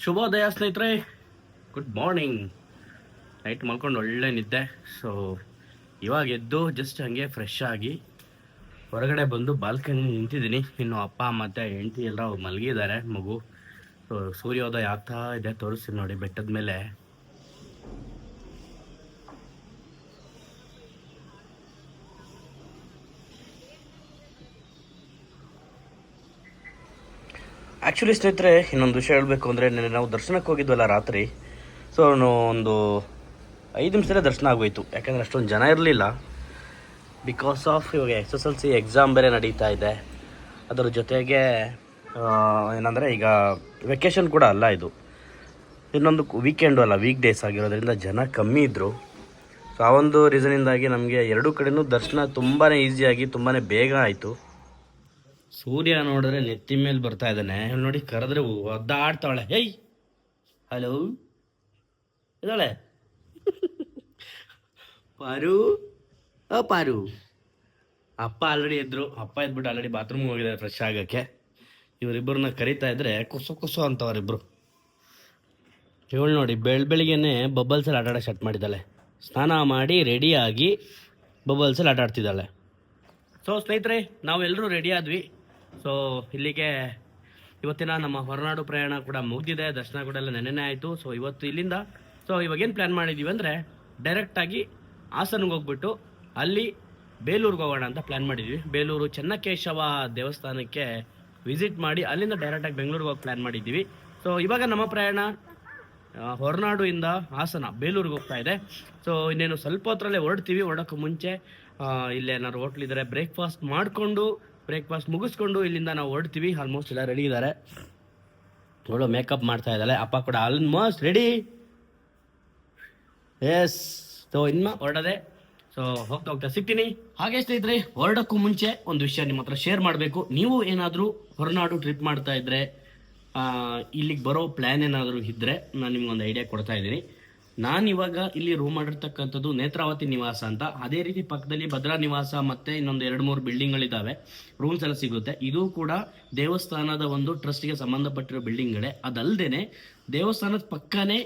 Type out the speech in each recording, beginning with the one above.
ಶುಭೋದಯ ಸ್ನೇಹಿತರೆ, good morning. Night ಮಲ್ಕೊಂಡು ಒಳ್ಳೆ ನಿದ್ದೆ. ಸೊ ಇವಾಗ ಎದ್ದು ಜಸ್ಟ್ ಹಂಗೆ ಫ್ರೆಶ್ ಆಗಿ ಹೊರಗಡೆ ಬಂದು ಬಾಲ್ಕನಿ ನಿಂತಿದ್ದೀನಿ. ಇನ್ನು ಅಪ್ಪ ಮತ್ತು ಹೆಂಡತಿ ಎಲ್ಲ ಮಲಗಿದ್ದಾರೆ. ಮಗು ಸೊ ಸೂರ್ಯೋದಯ ಆಗ್ತಾ ಇದೆ, ತೋರಿಸ್ತೀನಿ ನೋಡಿ ಬೆಟ್ಟದ ಮೇಲೆ. ಆ್ಯಕ್ಚುಲಿ ಸ್ನೇಹಿತರೆ, ಇನ್ನೊಂದು ವಿಷಯ ಹೇಳಬೇಕು ಅಂದರೆ, ನೆನ್ನೆ ನಾವು ದರ್ಶನಕ್ಕೆ ಹೋಗಿದ್ವಲ್ಲ ರಾತ್ರಿ. ಸೊ ಒಂದು 5 ನಿಮಿಷದಲ್ಲೇ ದರ್ಶನ ಆಗೋಯ್ತು. ಯಾಕೆಂದರೆ ಅಷ್ಟೊಂದು ಜನ ಇರಲಿಲ್ಲ. ಬಿಕಾಸ್ ಆಫ್ ಇವಾಗ SSLC ಎಕ್ಸಾಮ್ ಬೇರೆ ನಡೀತಾ ಇದೆ. ಅದರ ಜೊತೆಗೆ ಏನಂದರೆ ಈಗ ವೆಕೇಷನ್ ಕೂಡ ಅಲ್ಲ, ಇದು ಇನ್ನೊಂದು ವೀಕೆಂಡು ಅಲ್ಲ, ವೀಕ್ ಡೇಸ್ ಆಗಿರೋದ್ರಿಂದ ಜನ ಕಮ್ಮಿ ಇದ್ದರು. ಸೊ ಆ ಒಂದು ರೀಸನಿಂದಾಗಿ ನಮಗೆ ಎರಡೂ ಕಡೆಯೂ ದರ್ಶನ ತುಂಬಾ ಈಸಿಯಾಗಿ ತುಂಬಾ ಬೇಗ ಆಯಿತು. ಸೂರ್ಯ ನೋಡಿದ್ರೆ ನೆತ್ತಿ ಮೇಲೆ ಬರ್ತಾ ಇದ್ದಾನೆ ನೋಡಿ. ಕರೆದ್ರೆ ಒದ್ದಾಡ್ತಾಳೆ. ಹೇಯ್ ಹಲೋ ಇದ್ದಾಳೆ ಪಾರು. ಪಾರು ಅಪ್ಪ ಆಲ್ರೆಡಿ ಎದ್ರು. ಅಪ್ಪ ಎದ್ಬಿಟ್ಟು ಆಲ್ರೆಡಿ ಬಾತ್ರೂಮ್ಗೆ ಹೋಗಿದ್ದಾರೆ ಫ್ರೆಶ್ ಆಗೋಕ್ಕೆ. ಇವರಿಬ್ಬರನ್ನ ಕರಿತಾ ಇದ್ರೆ ಕುಸು ಅಂತವರಿಬ್ಬರು. ಇವಳು ನೋಡಿ ಬೆಳಿಗ್ಗೆನೆ ಬಬಲ್ಸಲ್ಲಿ ಆಟ ಆಡೋಕೆ ಸ್ಟಾರ್ಟ್ ಮಾಡಿದ್ದಾಳೆ. ಸ್ನಾನ ಮಾಡಿ ರೆಡಿಯಾಗಿ ಬಬಲ್ಸಲ್ಲಿ ಆಟ ಆಡ್ತಿದ್ದಾಳೆ. ಸೊ ಸ್ನೇಹಿತರೆ, ನಾವೆಲ್ಲರೂ ರೆಡಿ ಆದ್ವಿ. ಸೊ ಇಲ್ಲಿಗೆ ಇವತ್ತಿನ ನಮ್ಮ ಹೊರನಾಡು ಪ್ರಯಾಣ ಕೂಡ ಮುಗಿದಿದೆ. ದರ್ಶನ ಕೂಡ ಎಲ್ಲ ನೆನ್ನೆ ಆಯಿತು. ಸೊ ಇವತ್ತು ಇಲ್ಲಿಂದ ಇವಾಗೇನು ಪ್ಲ್ಯಾನ್ ಮಾಡಿದ್ದೀವಿ ಅಂದರೆ, ಡೈರೆಕ್ಟಾಗಿ ಹಾಸನ್ಗೆ ಹೋಗ್ಬಿಟ್ಟು ಅಲ್ಲಿ ಬೇಲೂರಿಗೆ ಹೋಗೋಣ ಅಂತ ಪ್ಲ್ಯಾನ್ ಮಾಡಿದ್ವಿ. ಬೇಲೂರು ಚೆನ್ನಕೇಶವ ದೇವಸ್ಥಾನಕ್ಕೆ ವಿಸಿಟ್ ಮಾಡಿ ಅಲ್ಲಿಂದ ಡೈರೆಕ್ಟಾಗಿ ಬೆಂಗಳೂರಿಗೆ ಹೋಗಿ ಪ್ಲ್ಯಾನ್ ಮಾಡಿದ್ದೀವಿ. ಸೊ ಇವಾಗ ನಮ್ಮ ಪ್ರಯಾಣ ಹೊರನಾಡು ಇಂದ ಹಾಸನ ಬೇಲೂರಿಗೆ ಹೋಗ್ತಾ ಇದೆ. ಸೊ ಇನ್ನೇನು ಸ್ವಲ್ಪ ಹೊತ್ತರಲ್ಲೇ ಹೊರಡ್ತೀವಿ. ಹೊರಡೋಕ್ಕೂ ಮುಂಚೆ ಇಲ್ಲೇನಾದ್ರು ಹೋಟ್ಲಿದ್ದಾರೆ, ಬ್ರೇಕ್ಫಾಸ್ಟ್ ಮುಗಿಸ್ಕೊಂಡು ಇಲ್ಲಿಂದ ನಾವು ಹೊರಡ್ತೀವಿ. ಆಲ್ಮೋಸ್ಟ್ ಎಲ್ಲ ರೆಡಿ ಇದ್ದಾರೆ. ನೋಡೋ ಮೇಕಪ್ ಮಾಡ್ತಾ ಇದ್ದಾಳೆ. ಅಪ್ಪ ಕೂಡ ಆಲ್ಮೋಸ್ಟ್ ರೆಡಿ. ಎಸ್. ಸೊ ಇನ್ನು ಹೊರಡದೆ. ಸೊ ಹೋಗ್ತಾ ಸಿಗ್ತೀನಿ. ಹಾಗೆ ಸ್ನೇಹಿತರೆ, ಹೊರಡೋಕ್ಕೂ ಮುಂಚೆ ಒಂದು ವಿಷಯ ನಿಮ್ಮ ಹತ್ರ ಶೇರ್ ಮಾಡಬೇಕು. ನೀವು ಏನಾದರೂ ಹೊರನಾಡು ಟ್ರಿಪ್ ಮಾಡ್ತಾ ಇದ್ರೆ, ಇಲ್ಲಿಗೆ ಬರೋ ಪ್ಲ್ಯಾನ್ ಏನಾದರೂ ಇದ್ದರೆ ನಾನು ನಿಮ್ಗೊಂದು ಐಡಿಯಾ ಕೊಡ್ತಾ ಇದ್ದೀನಿ. ನಾನಿವಾಗ ಇಲ್ಲಿ ರೂಮ್ ಮಾಡಿರ್ತಕ್ಕಂಥದ್ದು ನೇತ್ರಾವತಿ ನಿವಾಸ ಅಂತ. ಅದೇ ರೀತಿ ಪಕ್ಕದಲ್ಲಿ ಭದ್ರಾ ನಿವಾಸ ಮತ್ತು ಇನ್ನೊಂದು 2-3 ಬಿಲ್ಡಿಂಗ್ಗಳಿದ್ದಾವೆ. ರೂಮ್ಸ್ ಎಲ್ಲ ಸಿಗುತ್ತೆ. ಇದು ಕೂಡ ದೇವಸ್ಥಾನದ ಒಂದು ಟ್ರಸ್ಟ್ಗೆ ಸಂಬಂಧಪಟ್ಟಿರೋ ಬಿಲ್ಡಿಂಗ್ಗಳೇ. ಅದಲ್ಲದೆ ದೇವಸ್ಥಾನದ ಪಕ್ಕನೇ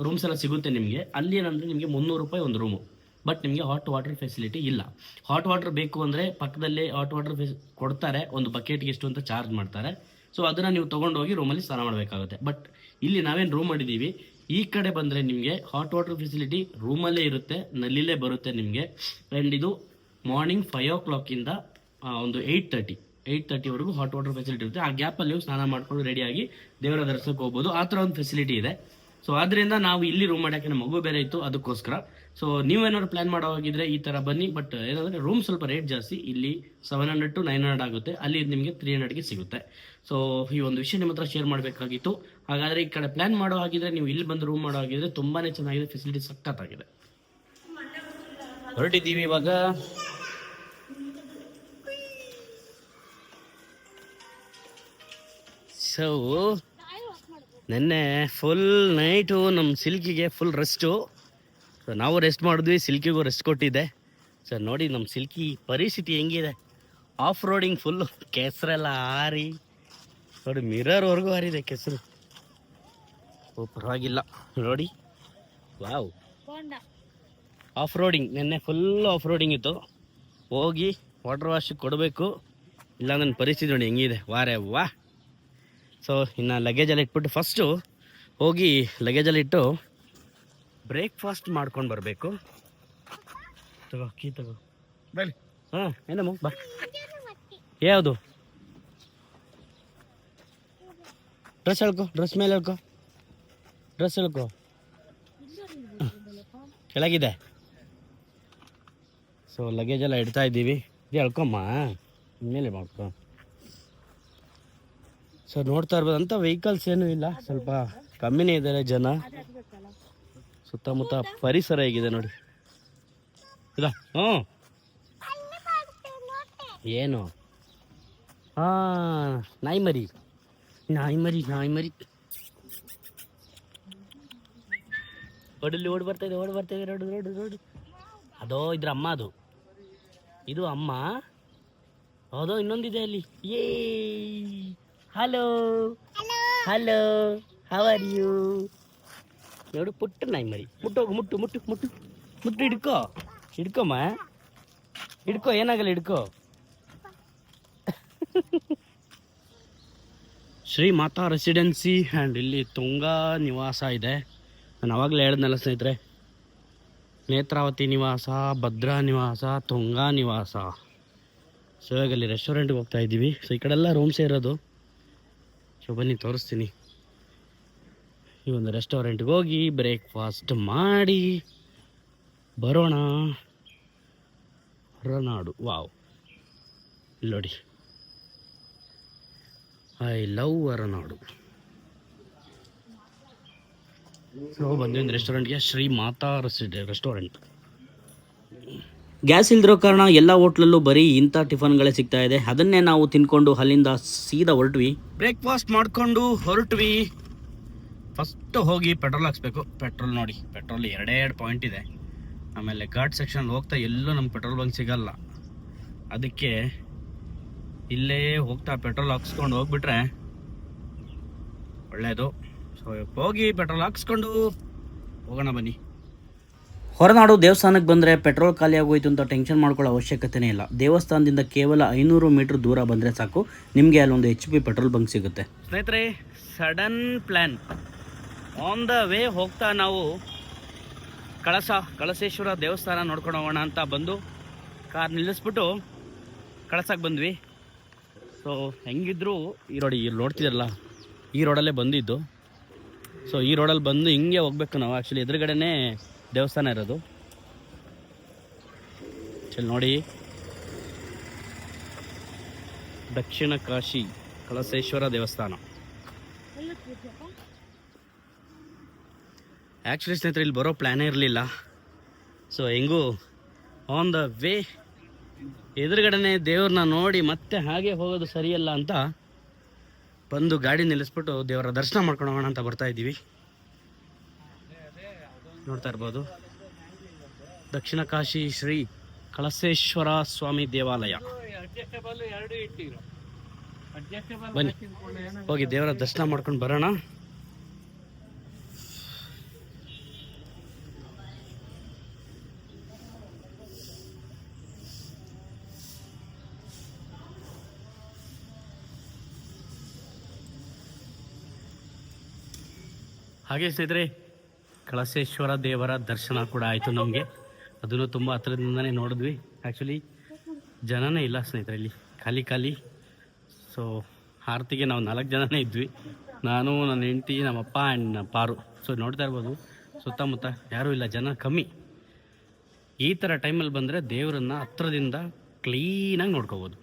ರೂಮ್ಸ್ ಎಲ್ಲ ಸಿಗುತ್ತೆ ನಿಮಗೆ. ಅಲ್ಲಿ ಏನಂದರೆ ನಿಮಗೆ 300 ರೂಪಾಯಿ ಒಂದು ರೂಮು. ಬಟ್ ನಿಮಗೆ ಹಾಟ್ ವಾಟರ್ ಫೆಸಿಲಿಟಿ ಇಲ್ಲ. ಹಾಟ್ ವಾಟರ್ ಬೇಕು ಅಂದರೆ ಪಕ್ಕದಲ್ಲಿ ಹಾಟ್ ವಾಟರ್ ಕೊಡ್ತಾರೆ. ಒಂದು ಬಕೆಟ್ಗೆ ಎಷ್ಟು ಅಂತ ಚಾರ್ಜ್ ಮಾಡ್ತಾರೆ. ಸೊ ಅದನ್ನು ನೀವು ತೊಗೊಂಡೋಗಿ ರೂಮಲ್ಲಿ ಸ್ನಾನ ಮಾಡಬೇಕಾಗುತ್ತೆ. ಬಟ್ ಇಲ್ಲಿ ನಾವೇನು ರೂಮ್ ಮಾಡಿದ್ದೀವಿ, ಈ ಕಡೆ ಬಂದರೆ ನಿಮಗೆ ಹಾಟ್ ವಾಟರ್ ಫೆಸಿಲಿಟಿ ರೂಮಲ್ಲೇ ಇರುತ್ತೆ, ನಲ್ಲಿಲೇ ಬರುತ್ತೆ ನಿಮಗೆ. ಆ್ಯಂಡ್ ಇದು ಮಾರ್ನಿಂಗ್ 5 o'clock ಒಂದು 8:30ವರೆಗೂ ಹಾಟ್ ವಾಟರ್ ಫೆಸಿಲಿಟಿ ಇರುತ್ತೆ. ಆ ಗ್ಯಾಪಲ್ಲಿ ನೀವು ಸ್ನಾನ ಮಾಡ್ಕೊಂಡು ರೆಡಿಯಾಗಿ ದೇವರ ದರ್ಶನಕ್ಕೆ ಹೋಗ್ಬೋದು. ಆ ಥರ ಒಂದು ಫೆಸಿಲಿಟಿ ಇದೆ. ಸೊ ಆದ್ದರಿಂದ ನಾವು ಇಲ್ಲಿ ರೂಮ್ ಮಾಡೋಕ್ಕೆ ನಮ್ಮ ಮಗು ಬೇರೆ ಇತ್ತು, ಅದಕ್ಕೋಸ್ಕರ. ಸೊ ನೀವೇನಾದ್ರು ಪ್ಲ್ಯಾನ್ ಮಾಡೋ ಹೋಗಿದ್ರೆ ಈ ಥರ ಬನ್ನಿ. ಬಟ್ ಏನಂದರೆ ರೂಮ್ ಸ್ವಲ್ಪ ರೇಟ್ ಜಾಸ್ತಿ. ಇಲ್ಲಿ 700 to 900 ಆಗುತ್ತೆ. ಅಲ್ಲಿ ನಿಮಗೆ 300ಗೆ ಸಿಗುತ್ತೆ. ಸೊ ಈ ಒಂದು ವಿಷಯ ನಿಮ್ಮ ಹತ್ರ ಶೇರ್ ಮಾಡಬೇಕಾಗಿತ್ತು. ಹಾಗಾದರೆ ಈ ಕಡೆ ಪ್ಲ್ಯಾನ್ ಮಾಡೋ ಹಾಗಿದ್ರೆ, ನೀವು ಇಲ್ಲಿ ಬಂದು ರೂಮ್ ಮಾಡೋ ಹಾಗಿದ್ರೆ ತುಂಬಾ ಚೆನ್ನಾಗಿದೆ. ಫೆಸಿಲಿಟಿ ಸಖತ್ತಾಗಿದೆ. ಹೊರಟಿದ್ದೀವಿ ಇವಾಗ. ಸೊ ನೆನ್ನೆ ಫುಲ್ ನೈಟು ನಮ್ಮ ಸಿಲ್ಕಿಗೆ ಫುಲ್ ರೆಸ್ಟು. ಸೊ ನಾವು ರೆಸ್ಟ್ ಮಾಡಿದ್ವಿ, ಸಿಲ್ಕಿಗೂ ರೆಸ್ಟ್ ಕೊಟ್ಟಿದ್ದೆ. ಸೊ ನೋಡಿ ನಮ್ಮ ಸಿಲ್ಕಿ ಪರಿಸ್ಥಿತಿ ಹೆಂಗಿದೆ. ಆಫ್ ರೋಡಿಂಗ್ ಫುಲ್ಲು ಕೆಸರೆಲ್ಲ ಹಾರಿ ನೋಡಿ, ಮಿರರ್ವರೆಗೂ ಹಾರಿದೆ ಕೆಸರು. ಓ ಪರವಾಗಿಲ್ಲ ನೋಡಿ. ವಾವ್, ಆಫ್ ರೋಡಿಂಗ್ ನೆನ್ನೆ ಫುಲ್ ಆಫ್ ರೋಡಿಂಗ್ ಇತ್ತು. ಹೋಗಿ ವಾಟರ್ ವಾಶ್ ಕೊಡಬೇಕು, ಇಲ್ಲ ನನ್ನ ಪರಿಸ್ಥಿತಿ ನೋಡಿ ಹೆಂಗಿದೆ. ವಾ. ಸೊ ಇನ್ನು ಲಗೇಜಲ್ಲಿ ಇಟ್ಬಿಟ್ಟು ಫಸ್ಟು ಹೋಗಿ ಲಗೇಜಲ್ಲಿಟ್ಟು ಬ್ರೇಕ್ಫಾಸ್ಟ್ ಮಾಡ್ಕೊಂಡು ಬರಬೇಕು. ತಗೋ ಬನ್ನಿ. ಹಾಂ ಏನಮ್ಮ ಬಾ. ಯಾವುದು ಡ್ರೆಸ್ ಹೇಳ್ಕೊ, ಡ್ರೆಸ್ ಮೇಲೆ ಹೇಳ್ಕೊ. ಕೆಳಗಿದೆ. ಸೊ ಲಗೇಜೆಲ್ಲ ಇಡ್ತಾ ಇದ್ದೀವಿ. ಇದು ಹೇಳ್ಕೊಮ್ಮ, ಮೇಲೆ ಮಾಡ್ಕೊ. ಸೊ ನೋಡ್ತಾ ಇರ್ಬೋದು, ಅಂಥ ವೆಹಿಕಲ್ಸ್ ಏನೂ ಇಲ್ಲ, ಸ್ವಲ್ಪ ಕಮ್ಮಿನೇ ಇದ್ದಾರೆ ಜನ. ಸುತ್ತಮುತ್ತ ಪರಿಸರ ಹೇಗಿದೆ ನೋಡಿ. ಇಲ್ಲ ಏನು ನಾಯಿ ಮರಿ. ಓಡಲ್ಲಿ ಓಡಿ ಬರ್ತಾ ಇದೆ. ರೋಡು. ಅದೋ ಇದ್ರ ಅಮ್ಮ, ಇದು ಅಮ್ಮ. ಹೌದೋ ಇನ್ನೊಂದಿದೆ ಅಲ್ಲಿ. Hello how are you? ನೋಡು ಪುಟ್ಟ ನಾಯಿ ಮರಿ. ಮುಟ್ಟೋಗು, ಮುಟ್ಟು ಮುಟ್ಟು ಮುಟ್ಟು ಮುಟ್ಟು, ಹಿಡ್ಕೋ ಹಿಡ್ಕೊಮ್ಮ, ಹಿಡ್ಕೋ, ಏನಾಗಲ್ಲ ಹಿಡ್ಕೋ. ಶ್ರೀ ಮಾತಾ ರೆಸಿಡೆನ್ಸಿ ಆ್ಯಂಡ್ ಇಲ್ಲಿ ತುಂಗಾ ನಿವಾಸ ಇದೆ. ನಾನು ಆವಾಗಲೇ ಹೇಳಿದ್ನಲ್ಲ ಸ್ನೇಹಿತರೆ, ನೇತ್ರಾವತಿ ನಿವಾಸ, ಭದ್ರಾ ನಿವಾಸ, ತುಂಗಾ ನಿವಾಸ. ಸೊ ಇವಾಗ ಅಲ್ಲಿ ರೆಸ್ಟೋರೆಂಟ್ಗೆ ಹೋಗ್ತಾ ಇದ್ದೀವಿ. ಸೊ ಈ ಕಡೆ ಎಲ್ಲ ರೂಮ್ಸೇ ಇರೋದು. ಸೊ ಬನ್ನಿ ತೋರಿಸ್ತೀನಿ. ಈ ಒಂದು ರೆಸ್ಟೋರೆಂಟ್ಗೆ ಹೋಗಿ ಬ್ರೇಕ್ಫಾಸ್ಟ್ ಮಾಡಿ ಬರೋಣ. ಹೊರನಾಡು, ವಾವ್, ಇಲ್ಲಿ ನೋಡಿ, ಐ ಲವ್ ಹೊರನಾಡು. ಸೊ ಬಂದಿದ್ದು ರೆಸ್ಟೋರೆಂಟ್ಗೆ, ಶ್ರೀ ಮಾತಾ ರೆಸ್ಟೋರೆಂಟ್. ಗ್ಯಾಸ್ ಇಲ್ದಿರೋ ಕಾರಣ ಎಲ್ಲ ಹೋಟ್ಲಲ್ಲೂ ಬರೀ ಇಂಥ ಟಿಫನ್ಗಳೇ ಸಿಗ್ತಾ ಇದೆ. ಅದನ್ನೇ ನಾವು ತಿನ್ಕೊಂಡು ಅಲ್ಲಿಂದ ಸೀದಾ ಹೊರಟ್ವಿ. ಬ್ರೇಕ್ಫಾಸ್ಟ್ ಮಾಡಿಕೊಂಡು ಹೊರಟ್ವಿ. ಫಸ್ಟ್ ಹೋಗಿ ಪೆಟ್ರೋಲ್ ಹಾಕ್ಸ್ಬೇಕು. ಪೆಟ್ರೋಲ್ ನೋಡಿ, ಪೆಟ್ರೋಲ್ ಎರಡೆರಡು ಪಾಯಿಂಟ್ ಇದೆ. ಆಮೇಲೆ ಘಾಟ್ ಸೆಕ್ಷನ್ ಹೋಗ್ತಾ ಎಲ್ಲೂ ನಮ್ಗೆ ಪೆಟ್ರೋಲ್ ಬಂಕ್ ಸಿಗಲ್ಲ. ಅದಕ್ಕೆ ಇಲ್ಲೇ ಹೋಗ್ತಾ ಪೆಟ್ರೋಲ್ ಹಾಕ್ಸ್ಕೊಂಡು ಹೋಗ್ಬಿಟ್ರೆ ಒಳ್ಳೆಯದು. ಸೊ ಹೋಗಿ ಪೆಟ್ರೋಲ್ ಹಾಕ್ಸ್ಕೊಂಡು ಹೋಗೋಣ ಬನ್ನಿ. ಹೊರನಾಡು ದೇವಸ್ಥಾನಕ್ಕೆ ಬಂದರೆ ಪೆಟ್ರೋಲ್ ಖಾಲಿ ಆಗೋಯ್ತು ಅಂತ ಟೆನ್ಷನ್ ಮಾಡ್ಕೊಳ್ಳೋ ಅವಶ್ಯಕತೆನೇ ಇಲ್ಲ. ದೇವಸ್ಥಾನದಿಂದ ಕೇವಲ 500 ಮೀಟ್ರ್ ದೂರ ಬಂದರೆ ಸಾಕು, ನಿಮಗೆ ಅಲ್ಲೊಂದು HP ಪೆಟ್ರೋಲ್ ಬಂಕ್ ಸಿಗುತ್ತೆ. ಸ್ನೇಹಿತರೆ, sudden plan on the way ಹೋಗ್ತಾ ನಾವು ಕಳಸೇಶ್ವರ ದೇವಸ್ಥಾನ ನೋಡ್ಕೊಂಡು ಹೋಗೋಣ ಅಂತ ಬಂದು ಕಾರ್ ನಿಲ್ಲಿಸ್ಬಿಟ್ಟು ಕಳಸಕ್ಕೆ ಬಂದ್ವಿ. ಸೊ ಹೆಂಗಿದ್ರು ಈ ರೋಡ್, ಇಲ್ಲಿ ನೋಡ್ತಿದ್ದಲ್ಲ, ಈ ರೋಡಲ್ಲೇ ಬಂದಿದ್ದು. ಸೊ ಈ ರೋಡಲ್ಲಿ ಬಂದು ಹಿಂಗೆ ಹೋಗ್ಬೇಕು ನಾವು. ಆ್ಯಕ್ಚುಲಿ ಎದುರುಗಡೆನೇ ದೇವಸ್ಥಾನ ಇರೋದು. ಚಲ್ ನೋಡಿ, ದಕ್ಷಿಣ ಕಾಶಿ ಕಳಸೇಶ್ವರ ದೇವಸ್ಥಾನ. ಆ್ಯಕ್ಚುಲಿ ಸ್ನೇಹಿತರೆ, ಇಲ್ಲಿ ಬರೋ ಪ್ಲ್ಯಾನೇ ಇರಲಿಲ್ಲ. ಸೊ ಹೆಂಗೂ ಆನ್ ದ ವೇ ಎದುರುಗಡೆನೆ ದೇವ್ರನ್ನ ನೋಡಿ ಮತ್ತೆ ಹಾಗೆ ಹೋಗೋದು ಸರಿಯಲ್ಲ ಅಂತ ಬಂದು ಗಾಡಿ ನಿಲ್ಲಿಸ್ಬಿಟ್ಟು ದೇವರ ದರ್ಶನ ಮಾಡ್ಕೊಂಡು ಹೋಗೋಣ ಅಂತ ಬರ್ತಾ ಇದ್ದೀವಿ. ನೋಡ್ತಾ ಇರ್ಬೋದು, ದಕ್ಷಿಣ ಕಾಶಿ ಶ್ರೀ ಕಳಸೇಶ್ವರ ಸ್ವಾಮಿ ದೇವಾಲಯ. ಬನ್ನಿ ಹೋಗಿ ದೇವರ ದರ್ಶನ ಮಾಡ್ಕೊಂಡು ಬರೋಣ. ಹಾಗೆ ಸ್ನೇಹಿತರೆ, ಕಳಸೇಶ್ವರ ದೇವರ ದರ್ಶನ ಕೂಡ ಆಯಿತು ನಮಗೆ. ಅದನ್ನು ತುಂಬ ಹತ್ರದಿಂದನೇ ನೋಡಿದ್ವಿ. ಆ್ಯಕ್ಚುಲಿ ಜನನೇ ಇಲ್ಲ ಸ್ನೇಹಿತರೆ, ಇಲ್ಲಿ ಖಾಲಿ ಖಾಲಿ. ಸೊ ಆರತಿಗೆ ನಾವು 4 ಜನನೇ ಇದ್ವಿ, ನಾನು, ನನ್ನ ಹೆಂಡತಿ, ನಮ್ಮಪ್ಪ ಆ್ಯಂಡ್ ಪಾರು. ಸೊ ನೋಡ್ತಾ ಇರ್ಬೋದು, ಸುತ್ತಮುತ್ತ ಯಾರೂ ಇಲ್ಲ, ಜನ ಕಮ್ಮಿ. ಈ ಥರ ಟೈಮಲ್ಲಿ ಬಂದರೆ ದೇವರನ್ನು ಹತ್ರದಿಂದ ಕ್ಲೀನಾಗಿ ನೋಡ್ಕೋಬೋದು.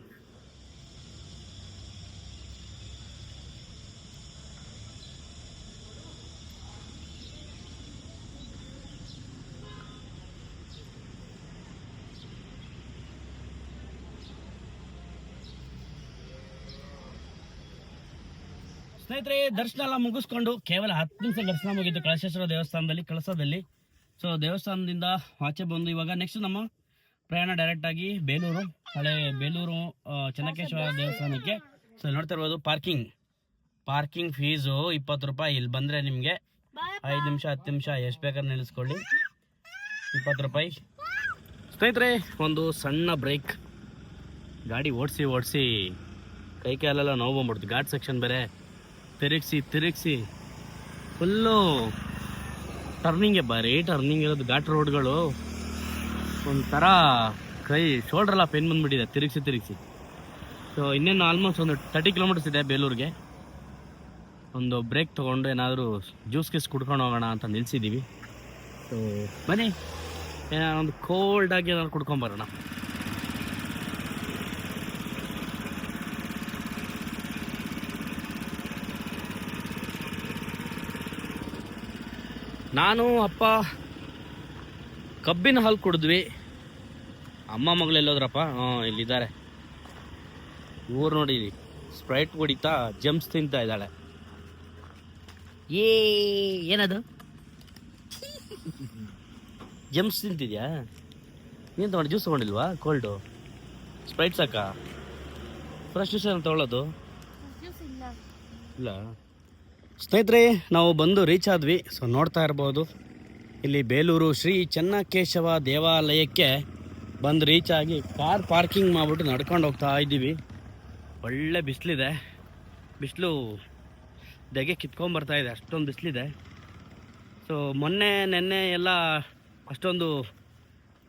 ಸ್ನೇಹಿತರೆ, ದರ್ಶನ ಎಲ್ಲ ಮುಗಿಸ್ಕೊಂಡು ಕೇವಲ 10 ನಿಮಿಷ ದರ್ಶನ ಮುಗಿದ್ದು ಕಳಸೇಶ್ವರ ದೇವಸ್ಥಾನದಲ್ಲಿ, ಕಳಸದಲ್ಲಿ. ಸೊ ದೇವಸ್ಥಾನದಿಂದ ಆಚೆ ಬಂದು ಇವಾಗ ನೆಕ್ಸ್ಟ್ ನಮ್ಮ ಪ್ರಯಾಣ ಡೈರೆಕ್ಟಾಗಿ ಬೇಲೂರು, ಹಳೆ ಬೇಲೂರು ಚೆನ್ನಕೇಶ್ವರ ದೇವಸ್ಥಾನಕ್ಕೆ. ಸೊ ನೋಡ್ತಾ ಇರ್ಬೋದು, ಪಾರ್ಕಿಂಗ್ ಫೀಸು 20 ರೂಪಾಯಿ. ಇಲ್ಲಿ ಬಂದರೆ ನಿಮಗೆ 5 ನಿಮಿಷ 10 ನಿಮಿಷ ಎಷ್ಟು ಬೇಕಾದ್ರೆ ನಿಲ್ಲಿಸ್ಕೊಳ್ಳಿ, 20 ರೂಪಾಯಿ. ಸ್ನೇಹಿತರೆ, ಒಂದು ಸಣ್ಣ ಬ್ರೇಕ್. ಗಾಡಿ ಓಡಿಸಿ ಕೈ ಕಾಲೆಲ್ಲ ನೋವು ಬಂದ್ಬಿಡ್ತು. ಘಾಟ್ ಸೆಕ್ಷನ್ ಬೇರೆ ತಿರುಗಿಸಿ ಫುಲ್ಲು ಟರ್ನಿಂಗೆ, ಬರೀ ಟರ್ನಿಂಗ್ ಇರೋದು ಘಾಟ್ ರೋಡ್ಗಳು. ಒಂಥರ ಕೈ ಶೋಲ್ಡ್ರೆಲ್ಲ ಪೇನ್ ಬಂದುಬಿಟ್ಟಿದೆ ತಿರುಗಿಸಿ. ಸೊ ಇನ್ನೇನು ಆಲ್ಮೋಸ್ಟ್ ಒಂದು 30 ಕಿಲೋಮೀಟರ್ಸ್ ಇದೆ ಬೇಲೂರಿಗೆ. ಒಂದು ಬ್ರೇಕ್ ತೊಗೊಂಡು ಏನಾದರೂ ಜ್ಯೂಸ್ ಕುಡ್ಕೊಂಡು ಹೋಗೋಣ ಅಂತ ನಿಲ್ಸಿದ್ದೀವಿ. ಸೊ ಬನ್ನಿ, ಏನಾದ್ರು ಒಂದು ಕೋಲ್ಡಾಗಿ ಏನಾದ್ರು ಕುಡ್ಕೊಂಬರೋಣ. ನಾನು ಅಪ್ಪ ಕಬ್ಬಿನ ಹಾಲು ಕುಡಿದ್ವಿ. ಅಮ್ಮ ಮಗಳು ಎಲ್ಲೋದ್ರಪ್ಪ? ಇಲ್ಲಿದ್ದಾರೆ. ಊರು ನೋಡಿ, ಸ್ಪ್ರೈಟ್ ಕುಡಿತಾ ಜಂಪ್ಸ್ ತಿಂತಾ ಇದ್ದಾಳೆ. ಏನದು ಜಂಪ್ಸ್ ತಿಂತಿದ್ಯಾ? ನೀನು ತಗೊಂಡು ಜ್ಯೂಸ್ ತೊಗೊಂಡಿಲ್ವಾ? ಕೋಲ್ಡು ಸ್ಪ್ರೈಟ್ ಸಾಕಾ? ಫ್ರೆಶ್ ಜ್ಯೂಸ್ ಏನು ತೊಗೊಳ್ಳೋದು? ಇಲ್ಲ. ಸ್ನೇಹಿತರೆ, ನಾವು ಬಂದು ರೀಚ್ ಆದ್ವಿ. ಸೊ ನೋಡ್ತಾ ಇರ್ಬೋದು, ಇಲ್ಲಿ ಬೇಲೂರು ಶ್ರೀ ಚೆನ್ನಕೇಶವ ದೇವಾಲಯಕ್ಕೆ ಬಂದು ರೀಚ್ ಆಗಿ ಕಾರ್ ಪಾರ್ಕಿಂಗ್ ಮಾಡಿಬಿಟ್ಟು ನಡ್ಕೊಂಡು ಹೋಗ್ತಾ ಇದ್ದೀವಿ. ಒಳ್ಳೆ ಬಿಸಿಲಿದೆ, ಬಿಸಿಲು ದೆಗೆ ಕಿತ್ಕೊಂಬರ್ತಾ ಇದೆ, ಅಷ್ಟೊಂದು ಬಿಸಿಲಿದೆ. ಸೊ ನೆನ್ನೆ ಎಲ್ಲ ಅಷ್ಟೊಂದು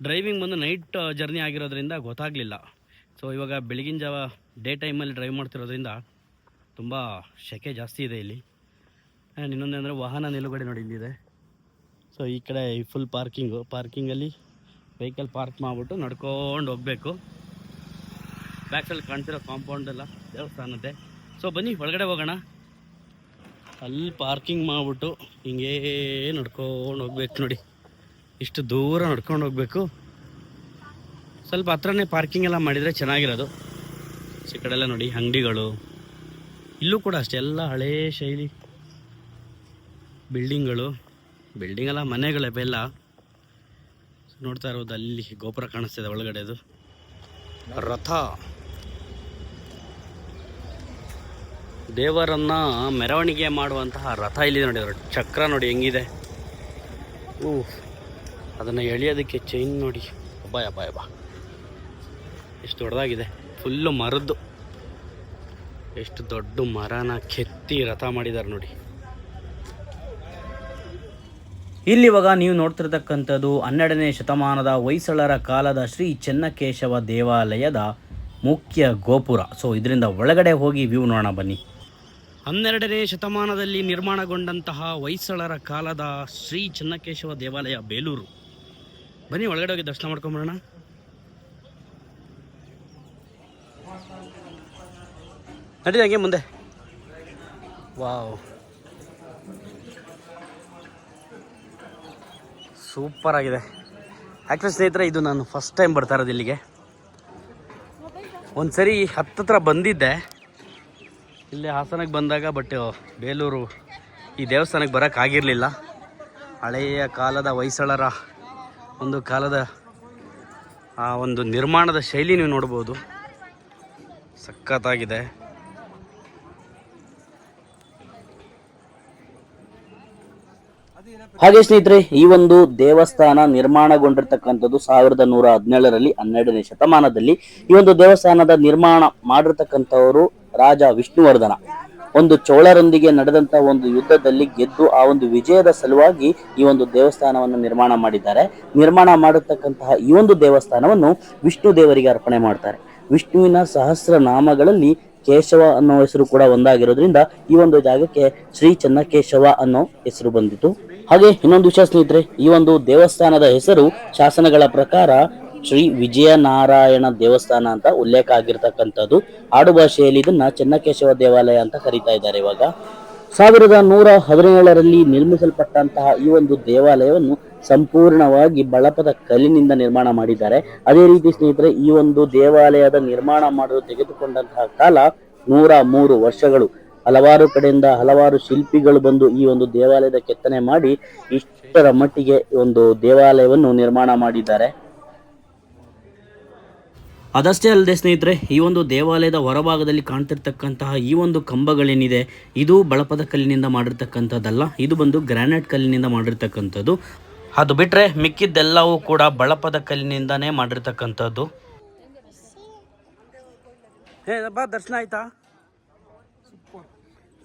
ಡ್ರೈವಿಂಗ್ ಬಂದು ನೈಟ್ ಜರ್ನಿ ಆಗಿರೋದ್ರಿಂದ ಗೊತ್ತಾಗಲಿಲ್ಲ. ಸೊ ಇವಾಗ ಬೆಳಗಿನ ಜಾವ ಡೇ ಟೈಮಲ್ಲಿ ಡ್ರೈವ್ ಮಾಡ್ತಿರೋದ್ರಿಂದ ತುಂಬ ಸೆಕೆ ಜಾಸ್ತಿ ಇದೆ ಇಲ್ಲಿ. ಆ್ಯಂಡ್ ಇನ್ನೊಂದೇನೆಂದರೆ ವಾಹನ ನಿಲುಗಡೆ ನೋಡಿ ಇಲ್ಲಿದೆ. ಸೊ ಈ ಕಡೆ ಫುಲ್ ಪಾರ್ಕಿಂಗಲ್ಲಿ ವೆಹಿಕಲ್ ಪಾರ್ಕ್ ಮಾಡಿಬಿಟ್ಟು ನಡ್ಕೊಂಡು ಹೋಗಬೇಕು. ಬ್ಯಾಕ್ ಸೈಡ್ ಕಾಣ್ತಿರೋ ಕಾಂಪೌಂಡ್ ಎಲ್ಲ ದೇವಸ್ಥಾನದ್ದೇ. ಸೊ ಬನ್ನಿ ಒಳಗಡೆ ಹೋಗೋಣ. ಅಲ್ಲಿ ಪಾರ್ಕಿಂಗ್ ಮಾಡಿಬಿಟ್ಟು ಹಿಂಗೇ ನಡ್ಕೊಂಡು ಹೋಗ್ಬೇಕು ನೋಡಿ. ಇಷ್ಟು ದೂರ ನಡ್ಕೊಂಡು ಹೋಗಬೇಕು. ಸ್ವಲ್ಪ ಹತ್ರನೇ ಪಾರ್ಕಿಂಗ್ ಎಲ್ಲ ಮಾಡಿದರೆ ಚೆನ್ನಾಗಿರೋದು. ಈ ಕಡೆ ಎಲ್ಲ ನೋಡಿ ಅಂಗಡಿಗಳು, ಇಲ್ಲೂ ಕೂಡ ಅಷ್ಟೇ ಎಲ್ಲ ಹಳೇ ಶೈಲಿ ಬಿಲ್ಡಿಂಗ್ ಎಲ್ಲ ಮನೆಗಳೇ ಎಲ್ಲ. ನೋಡ್ತಾ ಇರೋದು ಅಲ್ಲಿ ಗೋಪುರ ಕಾಣಿಸ್ತಿದೆ ಒಳಗಡೆ. ಅದು ರಥ, ದೇವರನ್ನ ಮೆರವಣಿಗೆ ಮಾಡುವಂತಹ ರಥ ಇಲ್ಲಿದೆ ನೋಡಿ. ಚಕ್ರ ನೋಡಿ ಹೆಂಗಿದೆ. ಅದನ್ನು ಎಳೆಯೋದಕ್ಕೆ ಚೈನ್ ನೋಡಿ. ಅಬ್ಬಾ ಎಷ್ಟು ದೊಡ್ಡದಾಗಿದೆ. ಫುಲ್ಲು ಮರದ್ದು, ಎಷ್ಟು ದೊಡ್ಡ ಮರನ ಕೆತ್ತಿ ರಥ ಮಾಡಿದ್ದಾರೆ ನೋಡಿ. ಇಲ್ಲಿವಾಗ ನೀವು ನೋಡ್ತಿರ್ತಕ್ಕಂಥದ್ದು 12ನೇ ಶತಮಾನದ ಹೊಯ್ಸಳರ ಕಾಲದ ಶ್ರೀ ಚೆನ್ನಕೇಶವ ದೇವಾಲಯದ ಮುಖ್ಯ ಗೋಪುರ. ಸೊ ಇದರಿಂದ ಒಳಗಡೆ ಹೋಗಿ ವ್ಯೂ ನೋಡೋಣ ಬನ್ನಿ. 12ನೇ ಶತಮಾನದಲ್ಲಿ ನಿರ್ಮಾಣಗೊಂಡಂತಹ ಹೊಯ್ಸಳರ ಕಾಲದ ಶ್ರೀ ಚೆನ್ನಕೇಶವ ದೇವಾಲಯ ಬೇಲೂರು. ಬನ್ನಿ ಒಳಗಡೆ ಹೋಗಿ ದರ್ಶನ ಮಾಡ್ಕೊಂಬರೋಣ. ನಡೀರಿ ಹಂಗೆ ಮುಂದೆ. ವಾವ್, ಸೂಪರ್ ಆಗಿದೆ. ಆ್ಯಕ್ಚುಲಿ ಸ್ನೇಹಿತರೆ, ಇದು ನಾನು ಫಸ್ಟ್ ಟೈಮ್ ಬರ್ತಾ ಇರೋದು ಇಲ್ಲಿಗೆ. ಒಂದು ಸರಿ ಹತ್ತತ್ರ ಬಂದಿದ್ದೆ ಇಲ್ಲಿ ಹಾಸನಕ್ಕೆ ಬಂದಾಗ. ಬಟ್ ಬೇಲೂರು ಈ ದೇವಸ್ಥಾನಕ್ಕೆ ಬರೋಕ್ಕಾಗಿರಲಿಲ್ಲ. ಹಳೆಯ ಕಾಲದ ಹೊಯ್ಸಳರ ಒಂದು ಕಾಲದ ಆ ಒಂದು ನಿರ್ಮಾಣದ ಶೈಲಿ ನೀವು ನೋಡ್ಬೋದು, ಸಖತ್ತಾಗಿದೆ. ಹಾಗೆ ಸ್ನೇಹಿತರೆ, ಈ ಒಂದು ದೇವಸ್ಥಾನ ನಿರ್ಮಾಣಗೊಂಡಿರ್ತಕ್ಕಂಥದ್ದು 1117ರಲ್ಲಿ 12ನೇ ಶತಮಾನದಲ್ಲಿ. ಈ ಒಂದು ದೇವಸ್ಥಾನದ ನಿರ್ಮಾಣ ಮಾಡಿರ್ತಕ್ಕಂಥವರು ರಾಜ ವಿಷ್ಣುವರ್ಧನ. ಒಂದು ಚೋಳರೊಂದಿಗೆ ನಡೆದಂತ ಒಂದು ಯುದ್ಧದಲ್ಲಿ ಗೆದ್ದು ಆ ಒಂದು ವಿಜಯದ ಸಲುವಾಗಿ ಈ ಒಂದು ದೇವಸ್ಥಾನವನ್ನು ನಿರ್ಮಾಣ ಮಾಡಿದ್ದಾರೆ. ನಿರ್ಮಾಣ ಮಾಡಿರ್ತಕ್ಕಂತಹ ಈ ಒಂದು ದೇವಸ್ಥಾನವನ್ನು ವಿಷ್ಣು ದೇವರಿಗೆ ಅರ್ಪಣೆ ಮಾಡ್ತಾರೆ. ವಿಷ್ಣುವಿನ ಸಹಸ್ರ ನಾಮಗಳಲ್ಲಿ ಕೇಶವ ಅನ್ನೋ ಹೆಸರು ಕೂಡ ಒಂದಾಗಿರೋದ್ರಿಂದ ಈ ಒಂದು ಜಾಗಕ್ಕೆ ಶ್ರೀ ಚೆನ್ನಕೇಶವ ಅನ್ನೋ ಹೆಸರು ಬಂದಿತು. ಹಾಗೆ ಇನ್ನೊಂದು ವಿಷಯ ಸ್ನೇಹಿತರೆ, ಈ ಒಂದು ದೇವಸ್ಥಾನದ ಹೆಸರು ಶಾಸನಗಳ ಪ್ರಕಾರ ಶ್ರೀ ವಿಜಯನಾರಾಯಣ ದೇವಸ್ಥಾನ ಅಂತ ಉಲ್ಲೇಖ ಆಗಿರ್ತಕ್ಕಂಥದ್ದು. ಆಡು ಭಾಷೆಯಲ್ಲಿ ಇದನ್ನ ಚೆನ್ನಕೇಶವ ದೇವಾಲಯ ಅಂತ ಕರೀತಾ ಇದ್ದಾರೆ. ಇವಾಗ 1117ರಲ್ಲಿ ನಿರ್ಮಿಸಲ್ಪಟ್ಟಂತಹ ಈ ಒಂದು ದೇವಾಲಯವನ್ನು ಸಂಪೂರ್ಣವಾಗಿ ಬಳಪದ ಕಲ್ಲಿನಿಂದ ನಿರ್ಮಾಣ ಮಾಡಿದ್ದಾರೆ. ಅದೇ ರೀತಿ ಸ್ನೇಹಿತರೆ, ಈ ಒಂದು ದೇವಾಲಯದ ನಿರ್ಮಾಣ ಮಾಡಲು ತೆಗೆದುಕೊಂಡಂತಹ ಕಾಲ 103 ವರ್ಷಗಳು. ಹಲವಾರು ಕಡೆಯಿಂದ ಹಲವಾರು ಶಿಲ್ಪಿಗಳು ಬಂದು ಈ ಒಂದು ದೇವಾಲಯದ ಕೆತ್ತನೆ ಮಾಡಿ ಇಷ್ಟರ ಮಟ್ಟಿಗೆ ಒಂದು ದೇವಾಲಯವನ್ನು ನಿರ್ಮಾಣ ಮಾಡಿದ್ದಾರೆ. ಅದಷ್ಟೇ ಅಲ್ಲದೆ ಸ್ನೇಹಿತರೆ, ಈ ಒಂದು ದೇವಾಲಯದ ಹೊರಭಾಗದಲ್ಲಿ ಕಾಣ್ತಿರ್ತಕ್ಕಂತಹ ಈ ಒಂದು ಕಂಬಗಳೇನಿದೆ, ಇದು ಬಳಪದ ಕಲ್ಲಿನಿಂದ ಮಾಡಿರ್ತಕ್ಕಂಥದ್ದಲ್ಲ. ಇದು ಬಂದು ಗ್ರಾನೈಟ್ ಕಲ್ಲಿನಿಂದ ಮಾಡಿರ್ತಕ್ಕಂಥದ್ದು. ಅದು ಬಿಟ್ಟರೆ ಮಿಕ್ಕಿದ್ದೆಲ್ಲವೂ ಕೂಡ ಬಳಪದ ಕಲ್ಲಿನಿಂದಾನೇ ಮಾಡಿರ್ತಕ್ಕಂಥದ್ದು. ಬಾ, ದರ್ಶನ ಆಯ್ತಾ?